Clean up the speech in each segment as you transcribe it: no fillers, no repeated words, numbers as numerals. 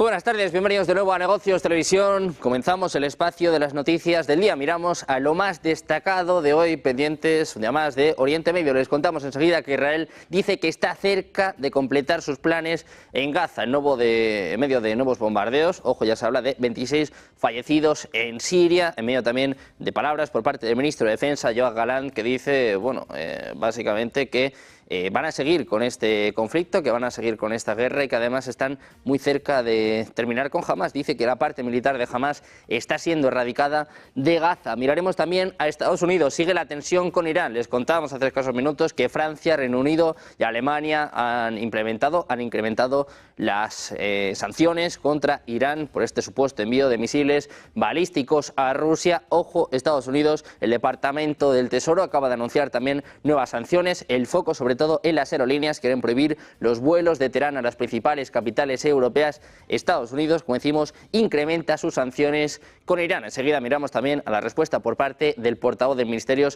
Muy buenas tardes, bienvenidos de nuevo a Negocios Televisión. Comenzamos el espacio de las noticias del día. Miramos a lo más destacado de hoy, pendientes de más de Oriente Medio. Les contamos enseguida que Israel dice que está cerca de completar sus planes en Gaza, en medio de nuevos bombardeos. Ojo, ya se habla de 26 fallecidos en Siria, en medio también de palabras por parte del ministro de Defensa, Yoav Gallant, que dice, básicamente que van a seguir con este conflicto, que van a seguir con esta guerra y que además están muy cerca de terminar con Hamas. Dice que la parte militar de Hamas está siendo erradicada de Gaza. Miraremos también a Estados Unidos. Sigue la tensión con Irán. Les contábamos hace escasos minutos que Francia, Reino Unido y Alemania han incrementado las sanciones contra Irán por este supuesto envío de misiles balísticos a Rusia. Ojo, Estados Unidos, el Departamento del Tesoro acaba de anunciar también nuevas sanciones. El foco sobre todo en las aerolíneas, quieren prohibir los vuelos de Teherán a las principales capitales europeas. Estados Unidos, como decimos, incrementa sus sanciones con Irán. Enseguida miramos también a la respuesta por parte del portavoz del Ministerio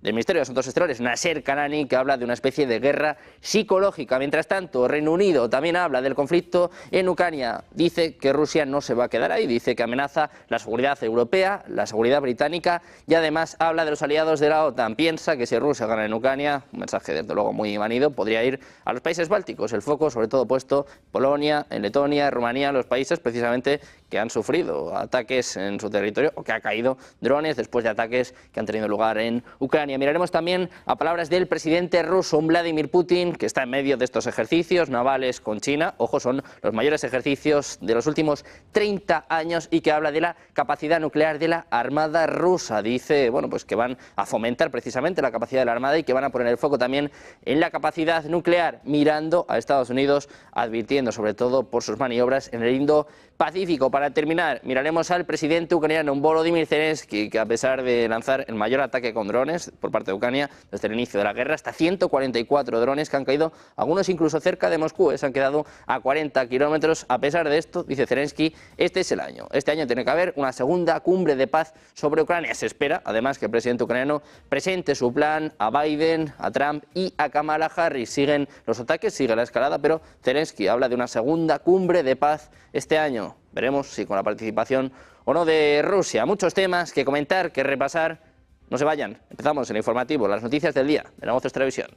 de Asuntos Exteriores, Nasser Kanani, que habla de una especie de guerra psicológica. Mientras tanto, Reino Unido también habla del conflicto en Ucrania. Dice que Rusia no se va a quedar ahí, dice que amenaza la seguridad europea, la seguridad británica y además habla de los aliados de la OTAN. Piensa que si Rusia gana en Ucrania, un mensaje desde luego muy manido, podría ir a los países bálticos. El foco sobre todo puesto en Polonia, en Letonia, Rumanía, los países precisamente que han sufrido ataques en su territorio o que ha caído drones después de ataques que han tenido lugar en Ucrania. Miraremos también a palabras del presidente ruso, Vladimir Putin, que está en medio de estos ejercicios navales con China. Ojo, son los mayores ejercicios de los últimos 30 años y que habla de la capacidad nuclear de la Armada rusa. Dice, que van a fomentar precisamente la capacidad de la Armada y que van a poner el foco también en la capacidad nuclear, mirando a Estados Unidos, advirtiendo sobre todo por sus maniobras en el Indo-Pacífico. Para terminar, miraremos al presidente ucraniano Volodymyr Zelensky, que a pesar de lanzar el mayor ataque con drones por parte de Ucrania desde el inicio de la guerra, hasta 144 drones que han caído, algunos incluso cerca de Moscú, se han quedado a 40 kilómetros. A pesar de esto, dice Zelensky, este es el año. Este año tiene que haber una segunda cumbre de paz sobre Ucrania. Se espera, además, que el presidente ucraniano presente su plan a Biden, a Trump y a Kamala Harris. Siguen los ataques, sigue la escalada, pero Zelensky habla de una segunda cumbre de paz este año. Veremos si con la participación o no de Rusia. Muchos temas que comentar, que repasar. No se vayan. Empezamos el informativo, las noticias del día de Negocios Televisión.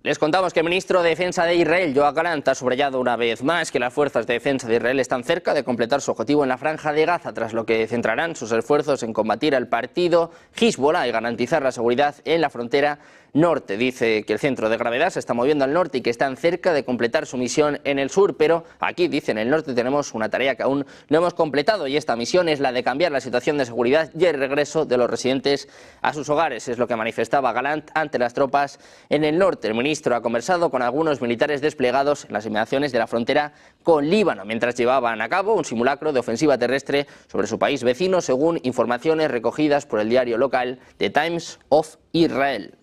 Les contamos que el ministro de Defensa de Israel, Yoav Gallant, ha subrayado una vez más que las fuerzas de defensa de Israel están cerca de completar su objetivo en la franja de Gaza, tras lo que centrarán sus esfuerzos en combatir al partido Hezbollah y garantizar la seguridad en la frontera norte. Dice que el centro de gravedad se está moviendo al norte y que están cerca de completar su misión en el sur, pero aquí, dice, en el norte tenemos una tarea que aún no hemos completado y esta misión es la de cambiar la situación de seguridad y el regreso de los residentes a sus hogares. Es lo que manifestaba Gallant ante las tropas en el norte. El ministro ha conversado con algunos militares desplegados en las inmediaciones de la frontera con Líbano, mientras llevaban a cabo un simulacro de ofensiva terrestre sobre su país vecino, según informaciones recogidas por el diario local The Times of Israel.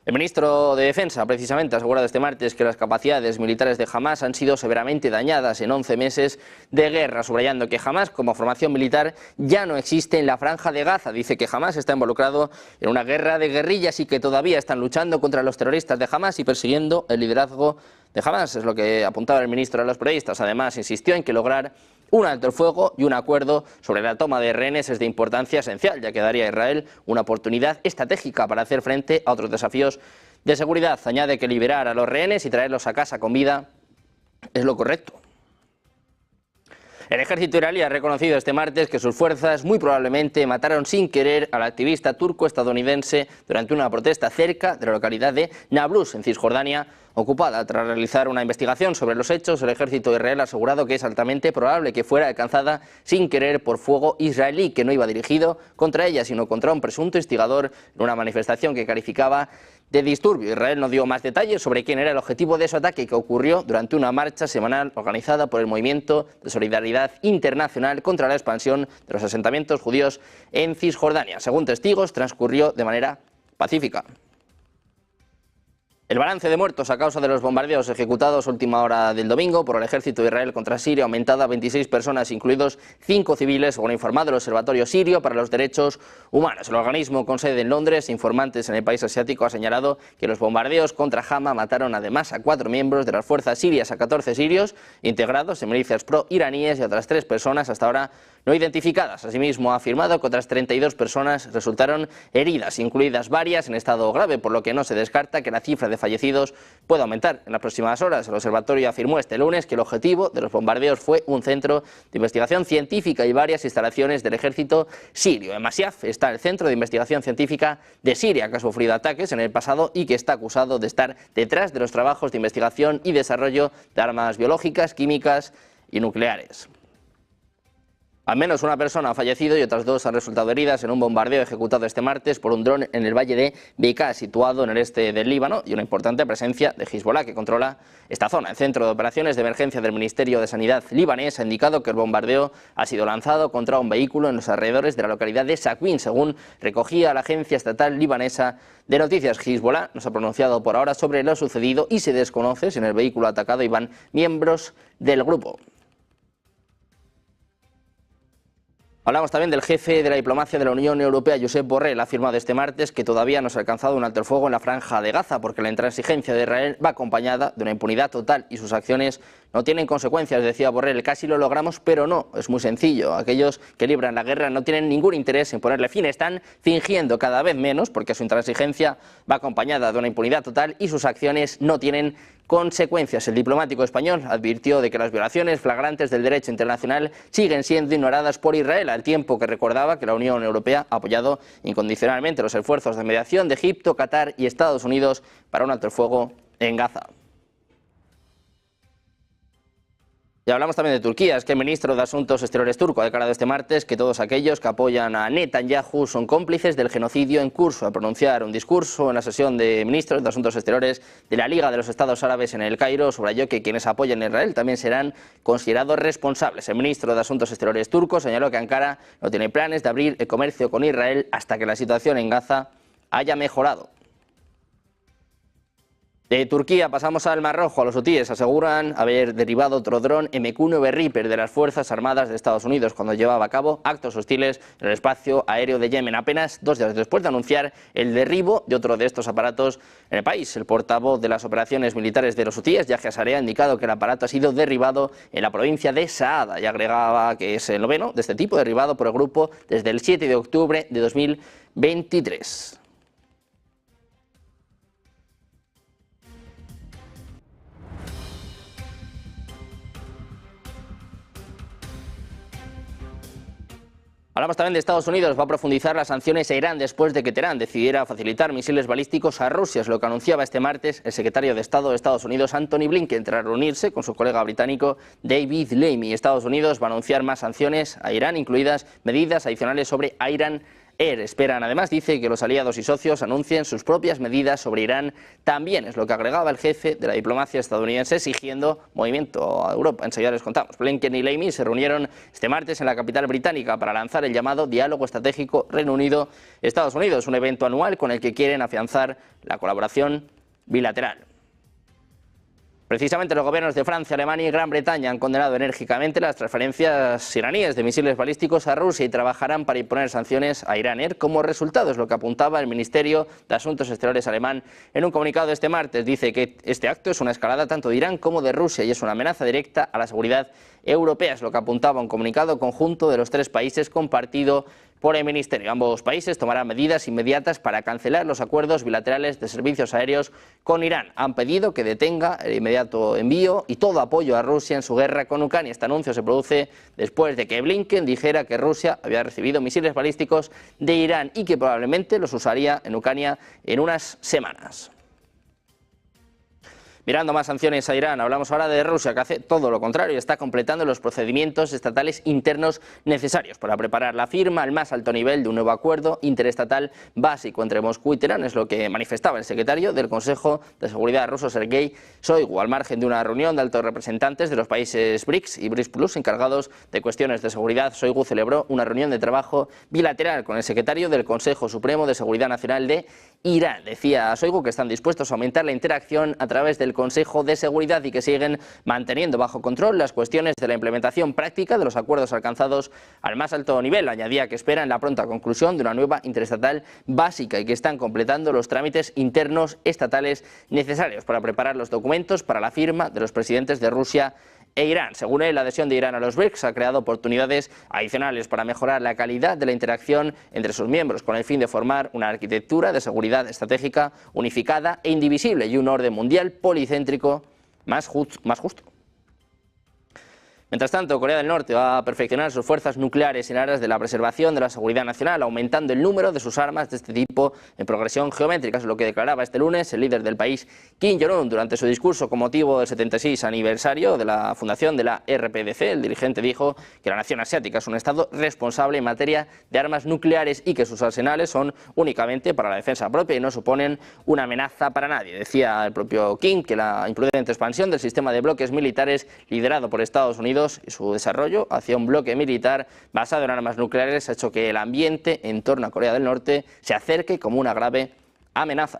El ministro de Defensa, precisamente, ha asegurado este martes que las capacidades militares de Hamas han sido severamente dañadas en 11 meses de guerra, subrayando que Hamas, como formación militar, ya no existe en la franja de Gaza. Dice que Hamas está involucrado en una guerra de guerrillas y que todavía están luchando contra los terroristas de Hamas y persiguiendo el liderazgo de Hamas. Es lo que apuntaba el ministro a los periodistas. Además, insistió en que lograr un alto el fuego y un acuerdo sobre la toma de rehenes es de importancia esencial, ya que daría a Israel una oportunidad estratégica para hacer frente a otros desafíos de seguridad. Añade que liberar a los rehenes y traerlos a casa con vida es lo correcto. El ejército iraní ha reconocido este martes que sus fuerzas muy probablemente mataron sin querer al activista turco-estadounidense durante una protesta cerca de la localidad de Nablus, en Cisjordania ocupada. Tras realizar una investigación sobre los hechos, el ejército de Israel ha asegurado que es altamente probable que fuera alcanzada sin querer por fuego israelí, que no iba dirigido contra ella, sino contra un presunto instigador en una manifestación que calificaba de disturbio. Israel no dio más detalles sobre quién era el objetivo de su ataque, que ocurrió durante una marcha semanal organizada por el Movimiento de Solidaridad Internacional contra la expansión de los asentamientos judíos en Cisjordania. Según testigos, transcurrió de manera pacífica. El balance de muertos a causa de los bombardeos ejecutados a última hora del domingo por el ejército de Israel contra Siria ha aumentado a 26 personas, incluidos 5 civiles, según ha informado el Observatorio Sirio para los Derechos Humanos. El organismo con sede en Londres, informantes en el país asiático, ha señalado que los bombardeos contra Hama mataron además a 4 miembros de las fuerzas sirias, a 14 sirios integrados en milicias pro-iraníes y a otras 3 personas hasta ahora no identificadas. Asimismo, ha afirmado que otras 32 personas resultaron heridas, incluidas varias en estado grave, por lo que no se descarta que la cifra de fallecidos pueda aumentar en las próximas horas. El observatorio afirmó este lunes que el objetivo de los bombardeos fue un centro de investigación científica y varias instalaciones del ejército sirio. En Masyaf está el Centro de Investigación Científica de Siria, que ha sufrido ataques en el pasado y que está acusado de estar detrás de los trabajos de investigación y desarrollo de armas biológicas, químicas y nucleares. Al menos una persona ha fallecido y otras 2 han resultado heridas en un bombardeo ejecutado este martes por un dron en el valle de Bekaa, situado en el este del Líbano, y una importante presencia de Hezbollah que controla esta zona. El Centro de Operaciones de Emergencia del Ministerio de Sanidad libanés ha indicado que el bombardeo ha sido lanzado contra un vehículo en los alrededores de la localidad de Sakwin, según recogía la agencia estatal libanesa de noticias. Hezbollah no se ha pronunciado por ahora sobre lo sucedido y se desconoce si en el vehículo atacado iban miembros del grupo. Hablamos también del jefe de la diplomacia de la Unión Europea, Josep Borrell. Ha afirmado este martes que todavía no se ha alcanzado un alto el fuego en la franja de Gaza, porque la intransigencia de Israel va acompañada de una impunidad total y sus acciones no tienen consecuencias, decía Borrell. Casi lo logramos, pero no, es muy sencillo. Aquellos que libran la guerra no tienen ningún interés en ponerle fin, están fingiendo cada vez menos, porque su intransigencia va acompañada de una impunidad total y sus acciones no tienen consecuencias. El diplomático español advirtió de que las violaciones flagrantes del derecho internacional siguen siendo ignoradas por Israel, al tiempo que recordaba que la Unión Europea ha apoyado incondicionalmente los esfuerzos de mediación de Egipto, Qatar y Estados Unidos para un alto el fuego en Gaza. Y hablamos también de Turquía. Es que el ministro de Asuntos Exteriores turco ha declarado este martes que todos aquellos que apoyan a Netanyahu son cómplices del genocidio en curso. Al pronunciar un discurso en la sesión de ministros de Asuntos Exteriores de la Liga de los Estados Árabes en El Cairo, subrayó que quienes apoyan a Israel también serán considerados responsables. El ministro de Asuntos Exteriores turco señaló que Ankara no tiene planes de abrir el comercio con Israel hasta que la situación en Gaza haya mejorado. De Turquía pasamos al Mar Rojo. Los hutíes aseguran haber derribado otro dron MQ-9 Reaper de las Fuerzas Armadas de Estados Unidos cuando llevaba a cabo actos hostiles en el espacio aéreo de Yemen, apenas 2 días después de anunciar el derribo de otro de estos aparatos en el país. El portavoz de las operaciones militares de los hutíes, Yahya Saree, ha indicado que el aparato ha sido derribado en la provincia de Saada y agregaba que es el 9º de este tipo derribado por el grupo desde el 7 de octubre de 2023. Hablamos también de Estados Unidos. Va a profundizar las sanciones a Irán después de que Teherán decidiera facilitar misiles balísticos a Rusia. Es lo que anunciaba este martes el secretario de Estado de Estados Unidos, Antony Blinken, tras reunirse con su colega británico David Lammy. Estados Unidos va a anunciar más sanciones a Irán, incluidas medidas adicionales sobre Iran Air. Esperan, además, dice, que los aliados y socios anuncien sus propias medidas sobre Irán también. Es lo que agregaba el jefe de la diplomacia estadounidense, exigiendo movimiento a Europa. Enseguida les contamos. Blinken y Lammy se reunieron este martes en la capital británica para lanzar el llamado Diálogo Estratégico Reino Unido-Estados Unidos, un evento anual con el que quieren afianzar la colaboración bilateral. Precisamente los gobiernos de Francia, Alemania y Gran Bretaña han condenado enérgicamente las transferencias iraníes de misiles balísticos a Rusia y trabajarán para imponer sanciones a Irán Air como resultado. Es lo que apuntaba el Ministerio de Asuntos Exteriores alemán en un comunicado de este martes. Dice que este acto es una escalada tanto de Irán como de Rusia y es una amenaza directa a la seguridad europea. Es lo que apuntaba un comunicado conjunto de los 3 países compartido por el Ministerio. Ambos países tomarán medidas inmediatas para cancelar los acuerdos bilaterales de servicios aéreos con Irán. Han pedido que detenga el inmediato envío y todo apoyo a Rusia en su guerra con Ucrania. Este anuncio se produce después de que Blinken dijera que Rusia había recibido misiles balísticos de Irán y que probablemente los usaría en Ucrania en unas semanas. Mirando más sanciones a Irán, hablamos ahora de Rusia, que hace todo lo contrario, está completando los procedimientos estatales internos necesarios para preparar la firma al más alto nivel de un nuevo acuerdo interestatal básico entre Moscú y Teherán, es lo que manifestaba el secretario del Consejo de Seguridad ruso, Sergei Shoigu, al margen de una reunión de altos representantes de los países BRICS y BRICS Plus encargados de cuestiones de seguridad. Shoigu celebró una reunión de trabajo bilateral con el secretario del Consejo Supremo de Seguridad Nacional de Irán. Decía Shoigu que están dispuestos a aumentar la interacción a través del Consejo de Seguridad y que siguen manteniendo bajo control las cuestiones de la implementación práctica de los acuerdos alcanzados al más alto nivel. Añadía que esperan la pronta conclusión de una nueva interestatal básica y que están completando los trámites internos estatales necesarios para preparar los documentos para la firma de los presidentes de Rusia e Irán. Según él, la adhesión de Irán a los BRICS ha creado oportunidades adicionales para mejorar la calidad de la interacción entre sus miembros, con el fin de formar una arquitectura de seguridad estratégica unificada e indivisible y un orden mundial policéntrico más justo. Mientras tanto, Corea del Norte va a perfeccionar sus fuerzas nucleares en aras de la preservación de la seguridad nacional, aumentando el número de sus armas de este tipo en progresión geométrica, es lo que declaraba este lunes el líder del país, Kim Jong-un, durante su discurso con motivo del 76 aniversario de la fundación de la RPDC. El dirigente dijo que la nación asiática es un estado responsable en materia de armas nucleares y que sus arsenales son únicamente para la defensa propia y no suponen una amenaza para nadie. Decía el propio Kim que la imprudente expansión del sistema de bloques militares liderado por Estados Unidos y su desarrollo hacia un bloque militar basado en armas nucleares ha hecho que el ambiente en torno a Corea del Norte se acerque como una grave amenaza.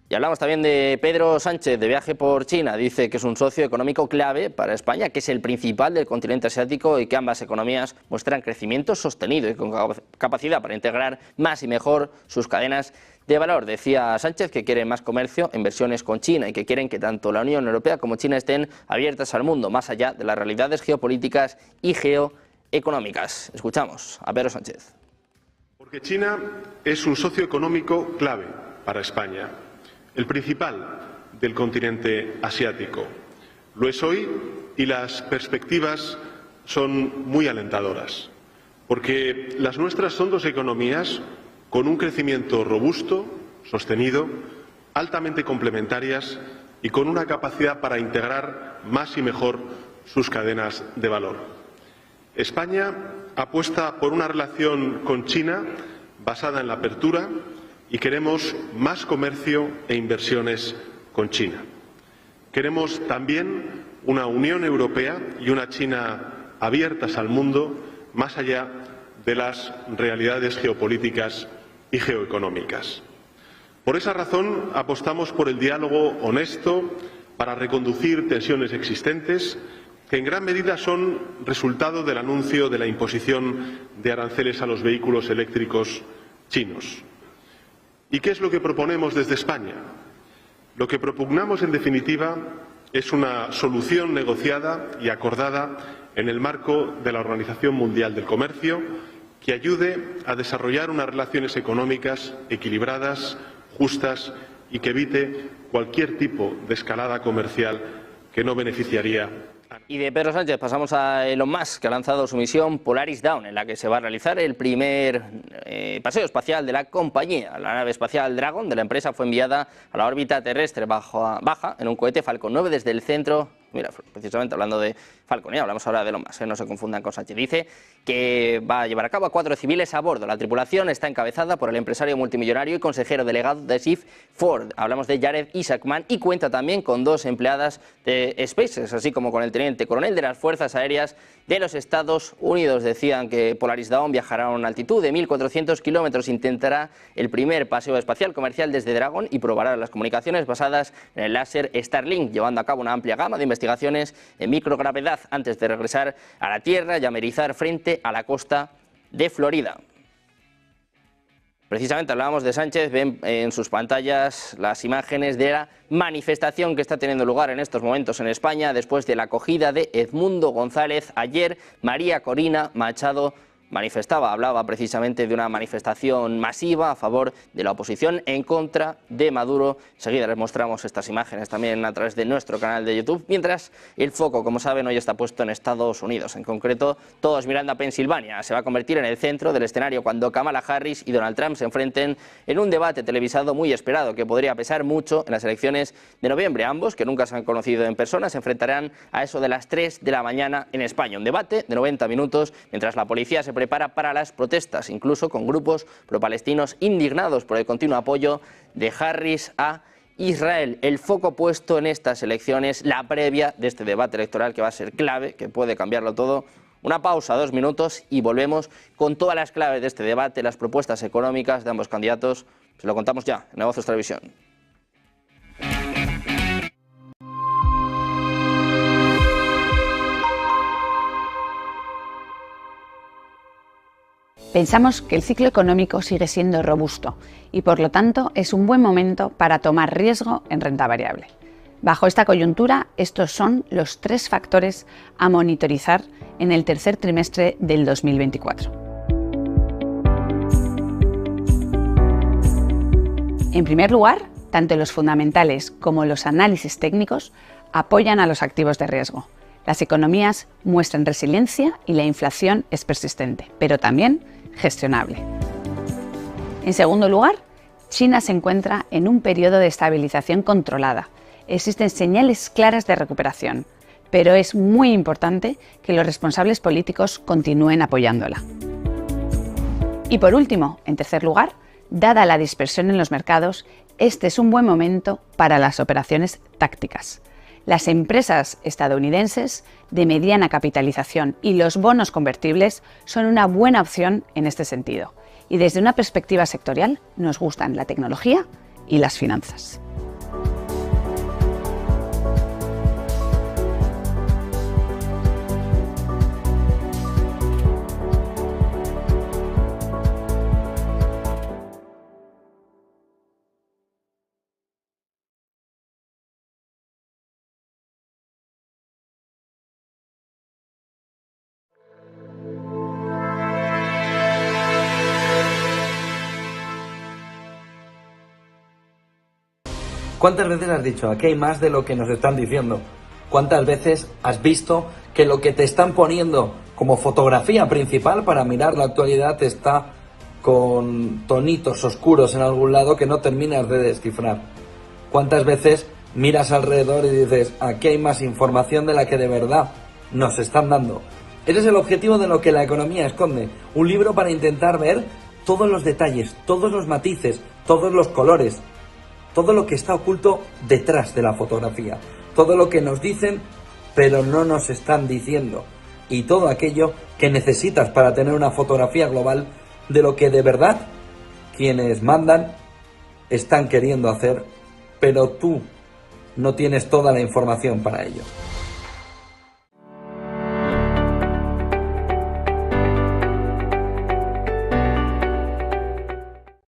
Y hablamos también de Pedro Sánchez, de viaje por China. Dice que es un socio económico clave para España, que es el principal del continente asiático y que ambas economías muestran crecimiento sostenido y con capacidad para integrar más y mejor sus cadenas de valor. Decía Sánchez que quiere más comercio e inversiones con China y que quieren que tanto la Unión Europea como China estén abiertas al mundo, más allá de las realidades geopolíticas y geoeconómicas. Escuchamos a Pedro Sánchez. Porque China es un socio económico clave para España, el principal del continente asiático. Lo es hoy y las perspectivas son muy alentadoras, porque las nuestras son dos economías con un crecimiento robusto, sostenido, altamente complementarias y con una capacidad para integrar más y mejor sus cadenas de valor. España apuesta por una relación con China basada en la apertura y queremos más comercio e inversiones con China. Queremos también una Unión Europea y una China abiertas al mundo, más allá de las realidades geopolíticas y geoeconómicas. Por esa razón apostamos por el diálogo honesto para reconducir tensiones existentes que en gran medida son resultado del anuncio de la imposición de aranceles a los vehículos eléctricos chinos. ¿Y qué es lo que proponemos desde España? Lo que propugnamos, en definitiva, es una solución negociada y acordada en el marco de la Organización Mundial del Comercio que ayude a desarrollar unas relaciones económicas equilibradas, justas y que evite cualquier tipo de escalada comercial que no beneficiaría. Y de Pedro Sánchez pasamos a Elon Musk, que ha lanzado su misión Polaris Dawn, en la que se va a realizar el primer paseo espacial de la compañía. La nave espacial Dragon de la empresa fue enviada a la órbita terrestre baja en un cohete Falcon 9 desde el centro. Mira, precisamente hablando de Falcon, hablamos ahora de Elon Musk, no se confundan con Sánchez. Dice que va a llevar a cabo a 4 civiles a bordo. La tripulación está encabezada por el empresario multimillonario y consejero delegado de SIF Ford. Hablamos de Jared Isaacman y cuenta también con 2 empleadas de SpaceX, así como con el teniente coronel de las Fuerzas Aéreas de los Estados Unidos. Decían que Polaris Dawn viajará a una altitud de 1.400 kilómetros, intentará el primer paseo espacial comercial desde Dragon y probará las comunicaciones basadas en el láser Starlink, llevando a cabo una amplia gama de investigaciones en microgravedad antes de regresar a la Tierra y amerizar frente a la costa de Florida. Precisamente hablábamos de Sánchez, ven en sus pantallas las imágenes de la manifestación que está teniendo lugar en estos momentos en España después de la acogida de Edmundo González ayer. María Corina Machado hablaba precisamente de una manifestación masiva a favor de la oposición en contra de Maduro. Enseguida les mostramos estas imágenes también a través de nuestro canal de YouTube, mientras el foco, como saben, hoy está puesto en Estados Unidos. En concreto, todos mirando a Pensilvania. Se va a convertir en el centro del escenario cuando Kamala Harris y Donald Trump se enfrenten en un debate televisado muy esperado que podría pesar mucho en las elecciones de noviembre. Ambos, que nunca se han conocido en persona, se enfrentarán a eso de las 3 de la mañana en España. Un debate de 90 minutos mientras la policía se prepara para las protestas, incluso con grupos pro-palestinos indignados por el continuo apoyo de Harris a Israel. El foco puesto en estas elecciones, la previa de este debate electoral que va a ser clave, que puede cambiarlo todo. Una pausa, 2 minutos y volvemos con todas las claves de este debate, las propuestas económicas de ambos candidatos. Se lo contamos ya en Negocios Televisión. Pensamos que el ciclo económico sigue siendo robusto y, por lo tanto, es un buen momento para tomar riesgo en renta variable. Bajo esta coyuntura, estos son los 3 factores a monitorizar en el tercer trimestre del 2024. En primer lugar, tanto los fundamentales como los análisis técnicos apoyan a los activos de riesgo. Las economías muestran resiliencia y la inflación es persistente, pero también gestionable. En segundo lugar, China se encuentra en un periodo de estabilización controlada. Existen señales claras de recuperación, pero es muy importante que los responsables políticos continúen apoyándola. Y por último, en tercer lugar, dada la dispersión en los mercados, este es un buen momento para las operaciones tácticas. Las empresas estadounidenses de mediana capitalización y los bonos convertibles son una buena opción en este sentido. Y desde una perspectiva sectorial, nos gustan la tecnología y las finanzas. ¿Cuántas veces has dicho, aquí hay más de lo que nos están diciendo? ¿Cuántas veces has visto que lo que te están poniendo como fotografía principal para mirar la actualidad está con tonitos oscuros en algún lado que no terminas de descifrar? ¿Cuántas veces miras alrededor y dices, aquí hay más información de la que de verdad nos están dando? Ese es el objetivo de lo que la economía esconde. Un libro para intentar ver todos los detalles, todos los matices, todos los colores, todo lo que está oculto detrás de la fotografía, todo lo que nos dicen pero no nos están diciendo, y todo aquello que necesitas para tener una fotografía global de lo que de verdad quienes mandan están queriendo hacer, pero tú no tienes toda la información para ello.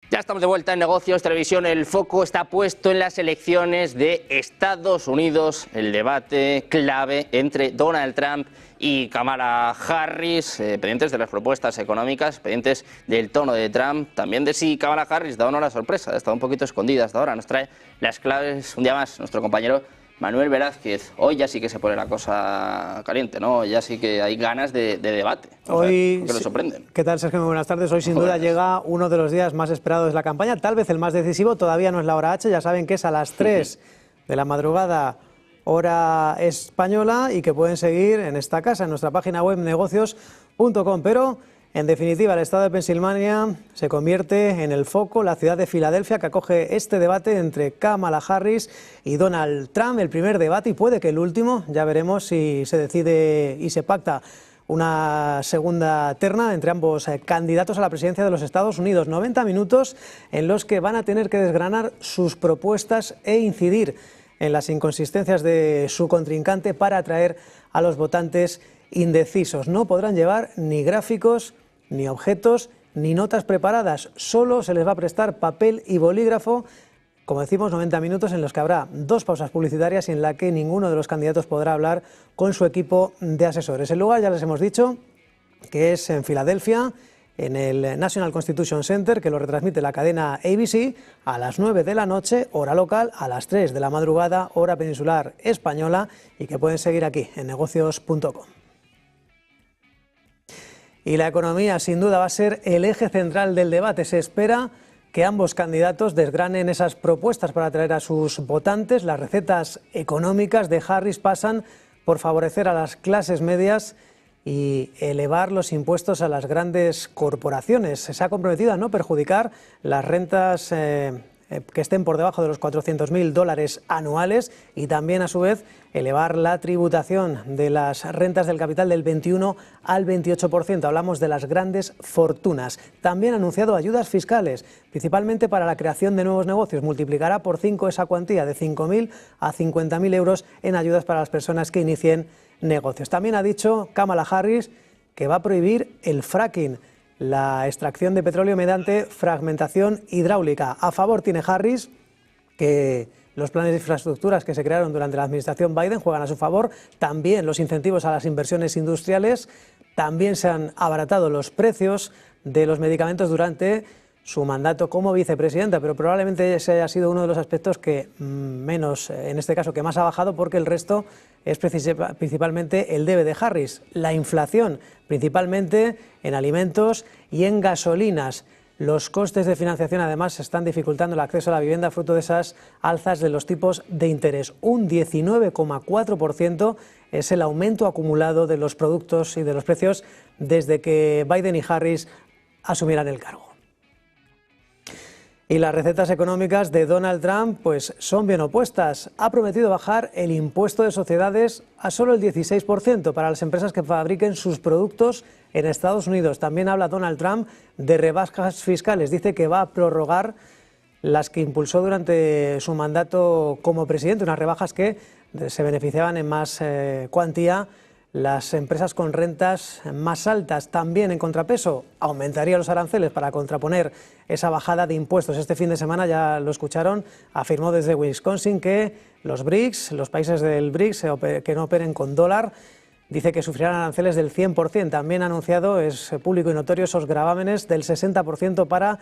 Ya estamos de vuelta en Negocios Televisión. El foco está puesto en las elecciones de Estados Unidos, el debate clave entre Donald Trump y Kamala Harris, pendientes de las propuestas económicas, pendientes del tono de Trump, también de si Kamala Harris da o no la sorpresa, ha estado un poquito escondida hasta ahora. Nos trae las claves un día más nuestro compañero Manuel Velázquez. Hoy ya sí que se pone la cosa caliente, ¿no? Ya sí que hay ganas de debate. Hoy que lo sorprenden. ¿Qué tal, Sergio? Muy buenas tardes. Hoy sin duda llega uno de los días más esperados de la campaña, tal vez el más decisivo. Todavía no es la hora H, ya saben que es a las 3 de la madrugada, hora española, y que pueden seguir en esta casa, en nuestra página web negocios.com. Pero en definitiva, el estado de Pensilvania se convierte en el foco, la ciudad de Filadelfia, que acoge este debate entre Kamala Harris y Donald Trump, el primer debate y puede que el último. Ya veremos si se decide y se pacta una segunda terna entre ambos candidatos a la presidencia de los Estados Unidos. 90 minutos en los que van a tener que desgranar sus propuestas e incidir en las inconsistencias de su contrincante para atraer a los votantes indecisos. No podrán llevar ni gráficos, ni objetos, ni notas preparadas. Solo se les va a prestar papel y bolígrafo. Como decimos, 90 minutos en los que habrá 2 pausas publicitarias y en la que ninguno de los candidatos podrá hablar con su equipo de asesores. El lugar, ya les hemos dicho, que es en Filadelfia, en el National Constitution Center, que lo retransmite la cadena ABC a las 9 de la noche, hora local, a las 3 de la madrugada, hora peninsular española, y que pueden seguir aquí en negocios.com. Y la economía, sin duda, va a ser el eje central del debate. Se espera que ambos candidatos desgranen esas propuestas para atraer a sus votantes. Las recetas económicas de Harris pasan por favorecer a las clases medias y elevar los impuestos a las grandes corporaciones. Se ha comprometido a no perjudicar las rentas que estén por debajo de los $400.000 anuales y también, a su vez, elevar la tributación de las rentas del capital del 21 al 28%. Hablamos de las grandes fortunas. También ha anunciado ayudas fiscales, principalmente para la creación de nuevos negocios. Multiplicará por 5 esa cuantía, de 5.000 a 50.000 euros en ayudas para las personas que inicien negocios. También ha dicho Kamala Harris que va a prohibir el fracking, la extracción de petróleo mediante fragmentación hidráulica. A favor tiene Harris que los planes de infraestructuras que se crearon durante la administración Biden juegan a su favor, también los incentivos a las inversiones industriales, también se han abaratado los precios de los medicamentos durante su mandato como vicepresidenta, pero probablemente ese haya sido uno de los aspectos que menos, en este caso, que más ha bajado, porque el resto es principalmente el debe de Harris. La inflación, principalmente en alimentos y en gasolinas. Los costes de financiación, además, están dificultando el acceso a la vivienda fruto de esas alzas de los tipos de interés. Un 19,4% es el aumento acumulado de los productos y de los precios desde que Biden y Harris asumieran el cargo. Y las recetas económicas de Donald Trump pues son bien opuestas. Ha prometido bajar el impuesto de sociedades a solo el 16% para las empresas que fabriquen sus productos en Estados Unidos. También habla Donald Trump de rebajas fiscales. Dice que va a prorrogar las que impulsó durante su mandato como presidente, unas rebajas que se beneficiaban en más cuantía las empresas con rentas más altas. También, en contrapeso, aumentaría los aranceles para contraponer esa bajada de impuestos. Este fin de semana, ya lo escucharon, afirmó desde Wisconsin que los BRICS, los países del BRICS que no operen con dólar, dice que sufrirán aranceles del 100%. También ha anunciado, es público y notorio, esos gravámenes del 60% para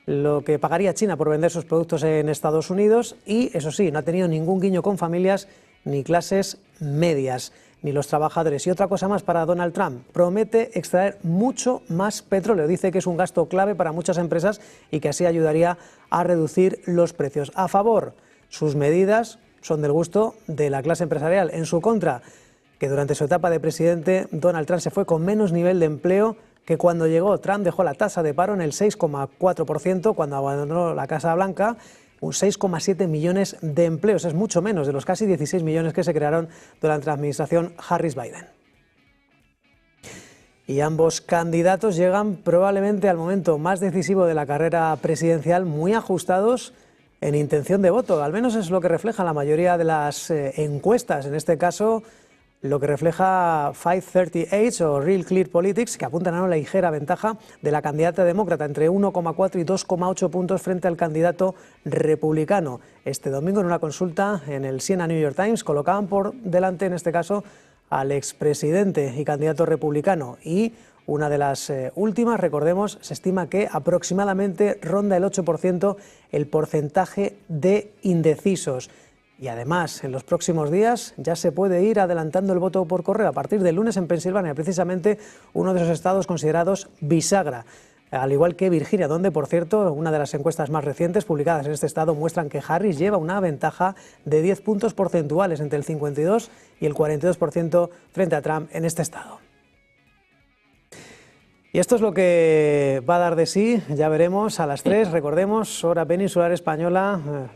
lo que pagaría China por vender sus productos en Estados Unidos. Y, eso sí, no ha tenido ningún guiño con familias ni clases medias, ni los trabajadores. Y otra cosa más para Donald Trump: promete extraer mucho más petróleo. Dice que es un gasto clave para muchas empresas y que así ayudaría a reducir los precios. A favor, sus medidas son del gusto de la clase empresarial. En su contra, que durante su etapa de presidente Donald Trump se fue con menos nivel de empleo que cuando llegó. Trump dejó la tasa de paro en el 6,4% cuando abandonó la Casa Blanca. 6,7 millones de empleos, es mucho menos de los casi 16 millones que se crearon durante la administración Harris-Biden. Y ambos candidatos llegan probablemente al momento más decisivo de la carrera presidencial, muy ajustados en intención de voto. Al menos es lo que refleja la mayoría de las encuestas. En este caso, lo que refleja 538 o Real Clear Politics, que apuntan a una ligera ventaja de la candidata demócrata, entre 1,4 y 2,8 puntos frente al candidato republicano. Este domingo, en una consulta en el Siena New York Times, colocaban por delante, en este caso, al expresidente y candidato republicano. Y una de las últimas, recordemos, se estima que aproximadamente ronda el 8% el porcentaje de indecisos. Y además, en los próximos días ya se puede ir adelantando el voto por correo. A partir del lunes en Pensilvania, precisamente uno de esos estados considerados bisagra, al igual que Virginia, donde, por cierto, una de las encuestas más recientes publicadas en este estado muestran que Harris lleva una ventaja de 10 puntos porcentuales, entre el 52 y el 42% frente a Trump en este estado. Y esto es lo que va a dar de sí, ya veremos, a las 3, recordemos, hora peninsular española.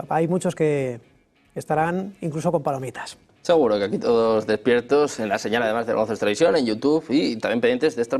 Hay muchos que estarán incluso con palomitas. Seguro que aquí todos despiertos en la señal, además de Negocios Televisión, en YouTube, y también pendientes de estas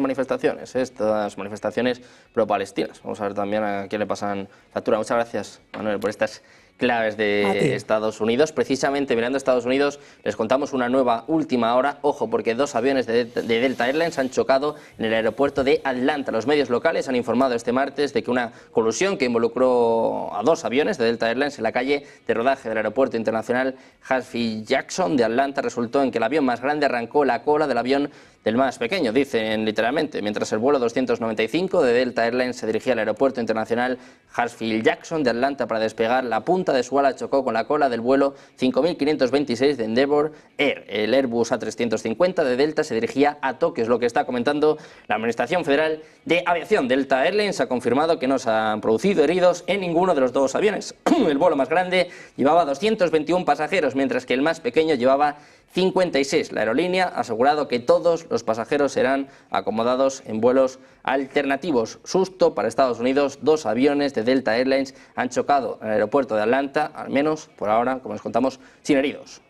manifestaciones pro-palestinas. Vamos a ver también a quién le pasan factura. Muchas gracias, Manuel, por estas claves de Estados Unidos. Precisamente mirando a Estados Unidos, les contamos una nueva última hora. Ojo, porque 2 aviones de Delta Airlines han chocado en el aeropuerto de Atlanta. Los medios locales han informado este martes de que una colisión que involucró a 2 aviones de Delta Airlines en la calle de rodaje del aeropuerto internacional Hartsfield-Jackson de Atlanta resultó en que el avión más grande arrancó la cola del avión del más pequeño, dicen literalmente. Mientras el vuelo 295 de Delta Airlines se dirigía al aeropuerto internacional Hartsfield-Jackson de Atlanta para despegar, la punta de su ala chocó con la cola del vuelo 5526 de Endeavour Air. El Airbus A350 de Delta se dirigía a Tokio, es lo que está comentando la Administración Federal de Aviación. Delta Airlines ha confirmado que no se han producido heridos en ninguno de los 2 aviones. El vuelo más grande llevaba 221 pasajeros, mientras que el más pequeño llevaba 56. La aerolínea ha asegurado que todos los pasajeros serán acomodados en vuelos alternativos. Susto para Estados Unidos, 2 aviones de Delta Airlines han chocado en el aeropuerto de Atlanta, al menos por ahora, como les contamos, sin heridos.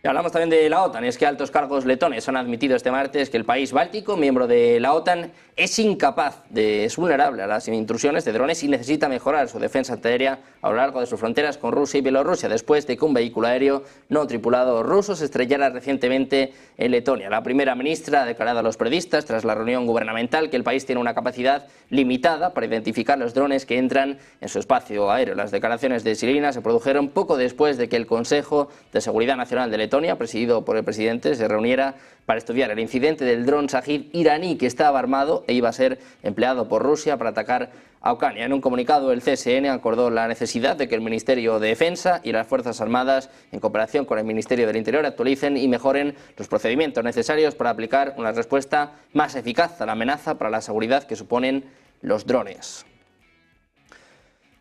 Y hablamos también de la OTAN, es que altos cargos letones han admitido este martes que el país báltico, miembro de la OTAN, es incapaz, es vulnerable a las intrusiones de drones y necesita mejorar su defensa antiaérea a lo largo de sus fronteras con Rusia y Bielorrusia, después de que un vehículo aéreo no tripulado ruso se estrellara recientemente en Letonia. La primera ministra ha declarado a los periodistas, tras la reunión gubernamental, que el país tiene una capacidad limitada para identificar los drones que entran en su espacio aéreo. Las declaraciones de Sirina se produjeron poco después de que el Consejo de Seguridad Nacional de Letonia, presidido por el presidente, se reuniera para estudiar el incidente del dron Shahid iraní que estaba armado e iba a ser empleado por Rusia para atacar a Ucrania. En un comunicado, el CSN acordó la necesidad de que el Ministerio de Defensa y las Fuerzas Armadas, en cooperación con el Ministerio del Interior, actualicen y mejoren los procedimientos necesarios para aplicar una respuesta más eficaz a la amenaza para la seguridad que suponen los drones.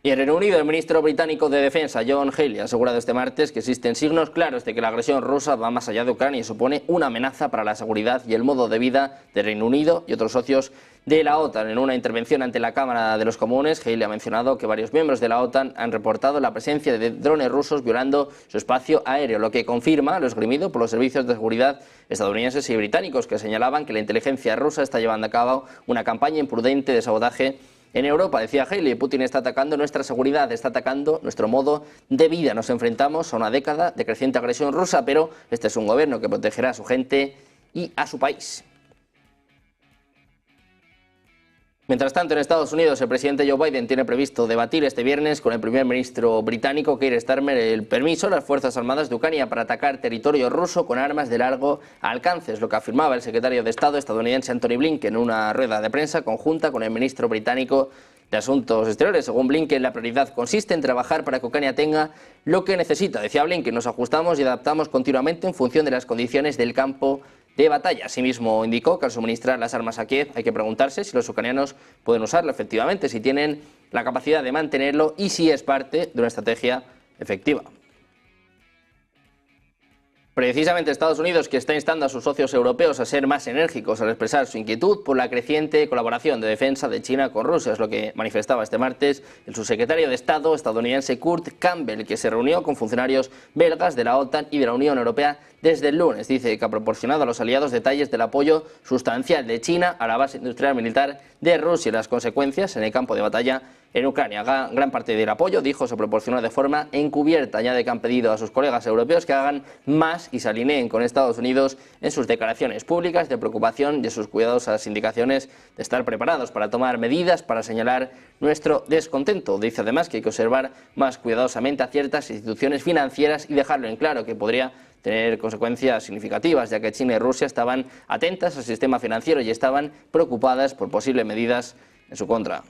Y en Reino Unido, el ministro británico de Defensa, John Healey, ha asegurado este martes que existen signos claros de que la agresión rusa va más allá de Ucrania y supone una amenaza para la seguridad y el modo de vida de Reino Unido y otros socios de la OTAN. En una intervención ante la Cámara de los Comunes, Healey ha mencionado que varios miembros de la OTAN han reportado la presencia de drones rusos violando su espacio aéreo, lo que confirma lo esgrimido por los servicios de seguridad estadounidenses y británicos, que señalaban que la inteligencia rusa está llevando a cabo una campaña imprudente de sabotaje en Europa. Decía Healey, Putin está atacando nuestra seguridad, está atacando nuestro modo de vida. Nos enfrentamos a una década de creciente agresión rusa, pero este es un gobierno que protegerá a su gente y a su país. Mientras tanto, en Estados Unidos, el presidente Joe Biden tiene previsto debatir este viernes con el primer ministro británico Keir Starmer el permiso a las Fuerzas Armadas de Ucrania para atacar territorio ruso con armas de largo alcance. Es lo que afirmaba el secretario de Estado estadounidense Antony Blinken en una rueda de prensa conjunta con el ministro británico de Asuntos Exteriores. Según Blinken, la prioridad consiste en trabajar para que Ucrania tenga lo que necesita. Decía Blinken, nos ajustamos y adaptamos continuamente en función de las condiciones del campo de batalla. Asimismo, indicó que al suministrar las armas a Kiev hay que preguntarse si los ucranianos pueden usarlo efectivamente, si tienen la capacidad de mantenerlo y si es parte de una estrategia efectiva. Precisamente Estados Unidos, que está instando a sus socios europeos a ser más enérgicos al expresar su inquietud por la creciente colaboración de defensa de China con Rusia, es lo que manifestaba este martes el subsecretario de Estado estadounidense Kurt Campbell, que se reunió con funcionarios belgas de la OTAN y de la Unión Europea desde el lunes. Dice que ha proporcionado a los aliados detalles del apoyo sustancial de China a la base industrial militar de Rusia y las consecuencias en el campo de batalla en Ucrania. Gran parte del apoyo, dijo, se proporcionó de forma encubierta. Añade que han pedido a sus colegas europeos que hagan más y se alineen con Estados Unidos en sus declaraciones públicas de preocupación y en sus cuidadosas indicaciones de estar preparados para tomar medidas para señalar nuestro descontento. Dice además que hay que observar más cuidadosamente a ciertas instituciones financieras y dejarlo en claro que podría tener consecuencias significativas, ya que China y Rusia estaban atentas al sistema financiero y estaban preocupadas por posibles medidas en su contra.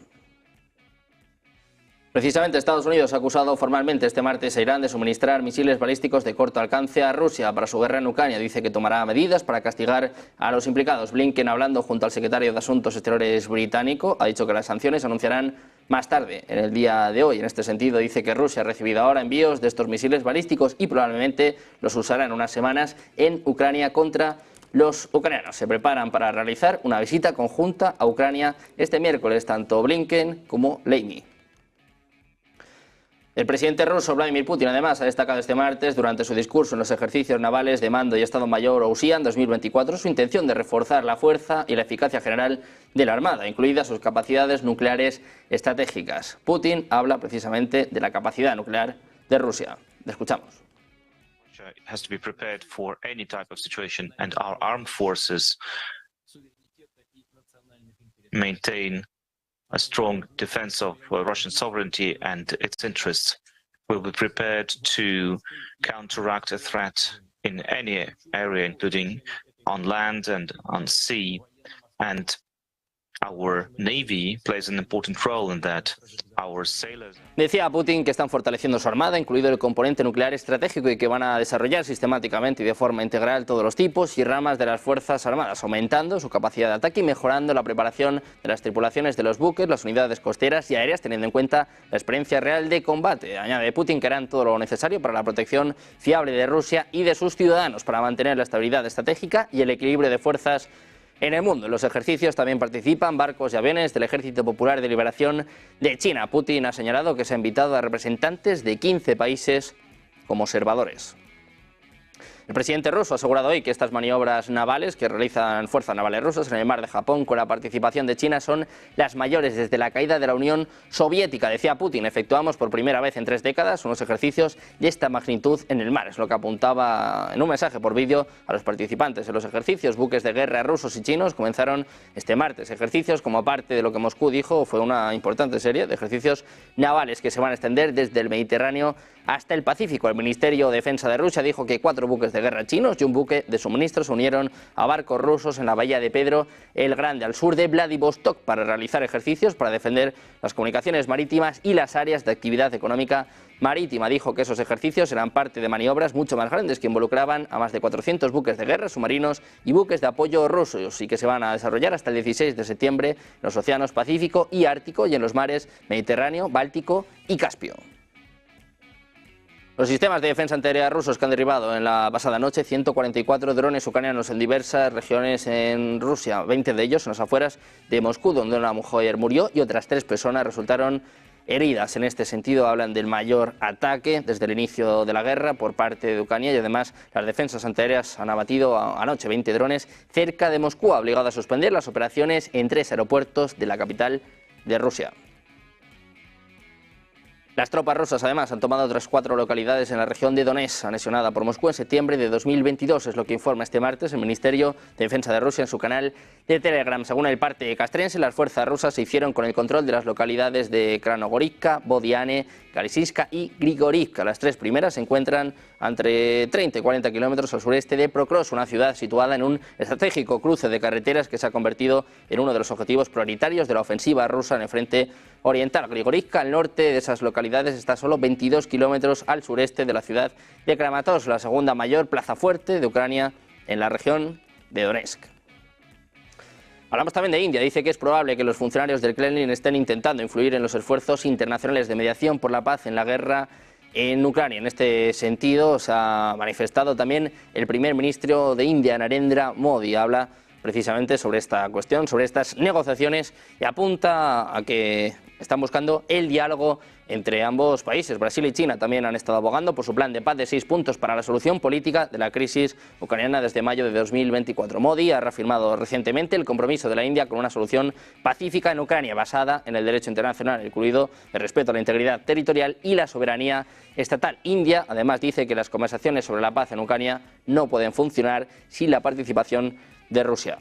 Precisamente Estados Unidos ha acusado formalmente este martes a Irán de suministrar misiles balísticos de corto alcance a Rusia para su guerra en Ucrania. Dice que tomará medidas para castigar a los implicados. Blinken, hablando junto al secretario de Asuntos Exteriores británico, ha dicho que las sanciones se anunciarán más tarde, en el día de hoy. En este sentido, dice que Rusia ha recibido ahora envíos de estos misiles balísticos y probablemente los usará en unas semanas en Ucrania contra los ucranianos. Se preparan para realizar una visita conjunta a Ucrania este miércoles, tanto Blinken como Leahy. El presidente ruso Vladimir Putin, además, ha destacado este martes durante su discurso en los ejercicios navales de mando y Estado Mayor OUSIAN 2024 su intención de reforzar la fuerza y la eficacia general de la Armada, incluidas sus capacidades nucleares estratégicas. Putin habla precisamente de la capacidad nuclear de Rusia. Le escuchamos. Russia has to be prepared for any type of situation, and our armed forces maintain a strong defense of Russian sovereignty and its interests. Will be prepared to counteract a threat in any area, including on land and on sea. And our Navy plays an important role in that. Our sailors... Decía Putin que están fortaleciendo su armada, incluido el componente nuclear estratégico, y que van a desarrollar sistemáticamente y de forma integral todos los tipos y ramas de las Fuerzas Armadas, aumentando su capacidad de ataque y mejorando la preparación de las tripulaciones de los buques, las unidades costeras y aéreas, teniendo en cuenta la experiencia real de combate. Añade Putin que harán todo lo necesario para la protección fiable de Rusia y de sus ciudadanos, para mantener la estabilidad estratégica y el equilibrio de fuerzas en el mundo. En los ejercicios también participan barcos y aviones del Ejército Popular de Liberación de China. Putin ha señalado que se ha invitado a representantes de 15 países como observadores. El presidente ruso ha asegurado hoy que estas maniobras navales que realizan fuerzas navales rusas en el mar de Japón con la participación de China son las mayores desde la caída de la Unión Soviética. Decía Putin, efectuamos por primera vez en 3 décadas unos ejercicios de esta magnitud en el mar. Es lo que apuntaba en un mensaje por vídeo a los participantes en los ejercicios. Buques de guerra rusos y chinos comenzaron este martes ejercicios como parte de lo que Moscú dijo fue una importante serie de ejercicios navales que se van a extender desde el Mediterráneo hasta el Pacífico. El Ministerio de Defensa de Rusia dijo que 4 buques de guerra chinos y un buque de suministro se unieron a barcos rusos en la bahía de Pedro el Grande, al sur de Vladivostok, para realizar ejercicios para defender las comunicaciones marítimas y las áreas de actividad económica marítima. Dijo que esos ejercicios eran parte de maniobras mucho más grandes que involucraban a más de 400 buques de guerra, submarinos y buques de apoyo rusos, y que se van a desarrollar hasta el 16 de septiembre en los océanos Pacífico y Ártico y en los mares Mediterráneo, Báltico y Caspio. Los sistemas de defensa antiaérea rusos que han derribado en la pasada noche 144 drones ucranianos en diversas regiones en Rusia, 20 de ellos en las afueras de Moscú, donde una mujer murió y otras 3 personas resultaron heridas. En este sentido hablan del mayor ataque desde el inicio de la guerra por parte de Ucrania, y además las defensas antiaéreas han abatido anoche 20 drones cerca de Moscú, obligado a suspender las operaciones en 3 aeropuertos de la capital de Rusia. Las tropas rusas, además, han tomado otras 4 localidades en la región de Donetsk, anexionada por Moscú en septiembre de 2022, es lo que informa este martes el Ministerio de Defensa de Rusia en su canal de Telegram. Según el parte castrense, las fuerzas rusas se hicieron con el control de las localidades de Kranogorivka, Bodiane, Galisiska y Grigorivka. Las 3 primeras se encuentran entre 30 y 40 kilómetros al sureste de Prokrovsk, una ciudad situada en un estratégico cruce de carreteras que se ha convertido en uno de los objetivos prioritarios de la ofensiva rusa en el frente oriental. Grigorivka, al norte de esas localidades, está solo 22 kilómetros al sureste de la ciudad de Kramatorsk, la segunda mayor plaza fuerte de Ucrania en la región de Donetsk. Hablamos también de India. Dice que es probable que los funcionarios del Kremlin estén intentando influir en los esfuerzos internacionales de mediación por la paz en la guerra en Ucrania. En este sentido se ha manifestado también el primer ministro de India, Narendra Modi. Habla precisamente sobre esta cuestión, sobre estas negociaciones, y apunta a que están buscando el diálogo entre ambos países. Brasil y China también han estado abogando por su plan de paz de 6 puntos para la solución política de la crisis ucraniana desde mayo de 2024. Modi ha reafirmado recientemente el compromiso de la India con una solución pacífica en Ucrania basada en el derecho internacional, incluido el respeto a la integridad territorial y la soberanía estatal. India, además, dice que las conversaciones sobre la paz en Ucrania no pueden funcionar sin la participación de Rusia.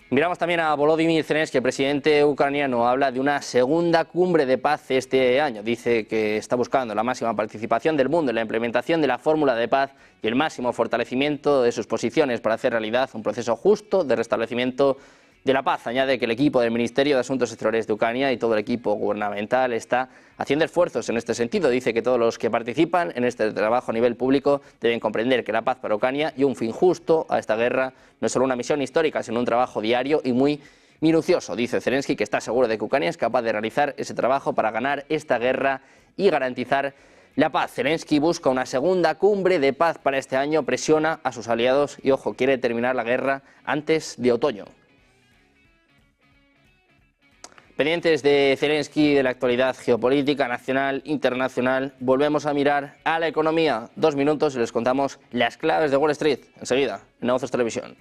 Miramos también a Volodymyr Zelensky, el presidente ucraniano. Habla de una segunda cumbre de paz este año. Dice que está buscando la máxima participación del mundo en la implementación de la fórmula de paz y el máximo fortalecimiento de sus posiciones para hacer realidad un proceso justo de restablecimiento de la paz. Añade que el equipo del Ministerio de Asuntos Exteriores de Ucrania y todo el equipo gubernamental está haciendo esfuerzos en este sentido. Dice que todos los que participan en este trabajo a nivel público deben comprender que la paz para Ucrania y un fin justo a esta guerra no es solo una misión histórica, sino un trabajo diario y muy minucioso. Dice Zelensky que está seguro de que Ucrania es capaz de realizar ese trabajo para ganar esta guerra y garantizar la paz. Zelensky busca una segunda cumbre de paz para este año, presiona a sus aliados y, ojo, quiere terminar la guerra antes de otoño. Pendientes de Zelensky, de la actualidad geopolítica, nacional, internacional, volvemos a mirar a la economía. 2 minutos y les contamos las claves de Wall Street. Enseguida, en Negocios Televisión.